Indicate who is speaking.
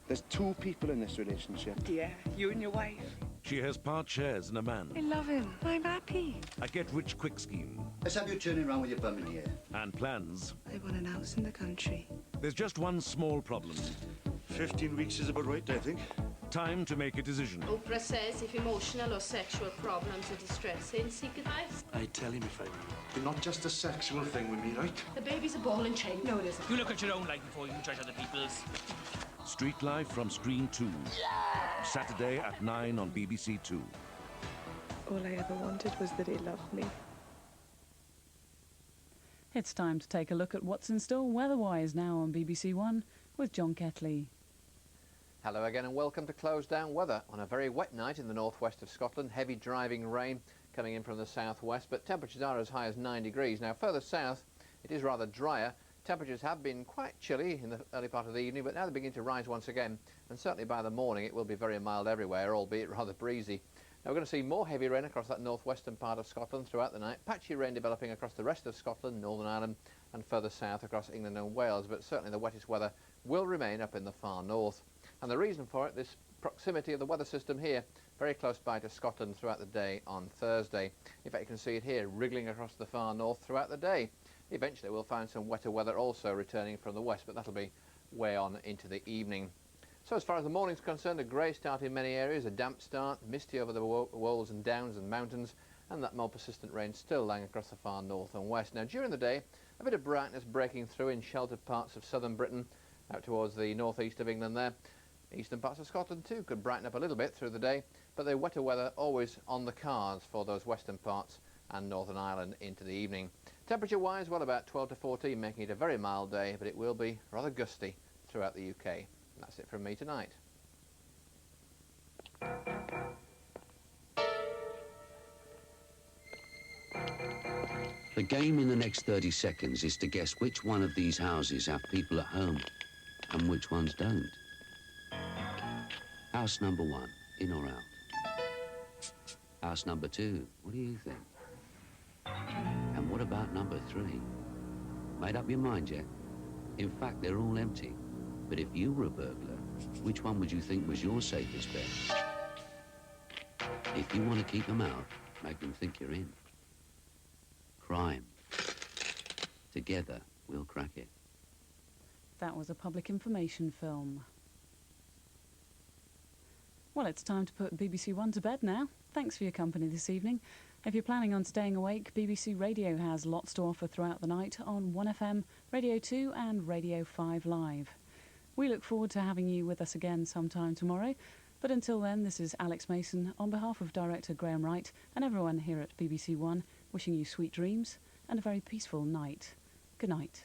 Speaker 1: There's two people in this relationship.
Speaker 2: Yeah, you and your wife.
Speaker 3: She has part shares in a man.
Speaker 2: I love him. I'm happy.
Speaker 3: A get-rich-quick scheme.
Speaker 4: Let's have you turning around with your bum in the air.
Speaker 3: And plans.
Speaker 2: I want an house in the country.
Speaker 3: There's just one small problem.
Speaker 5: 15 weeks is about right, I think.
Speaker 3: Time to make a decision.
Speaker 6: Oprah says if emotional or sexual problems are distressing, seek advice.
Speaker 5: I tell him if I will. It's not just a sexual thing with me, right?
Speaker 6: The baby's a ball and chain.
Speaker 2: No, it isn't.
Speaker 7: You look at your own life before you judge other people's.
Speaker 3: Street Life from Screen 2. Yeah! Saturday at 9 on BBC2.
Speaker 2: All I ever wanted was that he loved me.
Speaker 8: It's time to take a look at what's in store weather-wise now on BBC1 with John Ketley.
Speaker 9: Hello again and welcome to Close Down Weather. On a very wet night in the northwest of Scotland, heavy driving rain coming in from the southwest, but temperatures are as high as 9 degrees. Now further south it is rather drier. Temperatures have been quite chilly in the early part of the evening, but now they begin to rise once again, and certainly by the morning it will be very mild everywhere, albeit rather breezy. Now we're going to see more heavy rain across that northwestern part of Scotland throughout the night, patchy rain developing across the rest of Scotland, Northern Ireland and further south across England and Wales, but certainly the wettest weather will remain up in the far north. And the reason for it, this proximity of the weather system here, very close by to Scotland throughout the day on Thursday. In fact, you can see it here wriggling across the far north throughout the day. Eventually we'll find some wetter weather also returning from the west, but that'll be way on into the evening. So as far as the morning's concerned, a grey start in many areas, a damp start, misty over the wolds and downs and mountains, and that more persistent rain still lying across the far north and west. Now during the day, a bit of brightness breaking through in sheltered parts of southern Britain, out towards the northeast of England there. Eastern parts of Scotland too could brighten up a little bit through the day, but the wetter weather always on the cards for those western parts and Northern Ireland into the evening. Temperature-wise, well, about 12 to 14, making it a very mild day, but it will be rather gusty throughout the UK. And that's it from me tonight.
Speaker 10: The game in the next 30 seconds is to guess which one of these houses have people at home and which ones don't. House number 1, in or out? House number 2, what do you think? And what about number 3? Made up your mind yet? In fact, they're all empty. But if you were a burglar, which one would you think was your safest bet? If you want to keep them out, make them think you're in. Crime. Together, we'll crack it.
Speaker 8: That was a public information film. Well, it's time to put BBC1 to bed now. Thanks for your company this evening. If you're planning on staying awake, BBC Radio has lots to offer throughout the night on 1FM, Radio 2 and Radio 5 Live. We look forward to having you with us again sometime tomorrow. But until then, this is Alex Mason on behalf of Director Graham Wright and everyone here at BBC1, wishing you sweet dreams and a very peaceful night. Good night.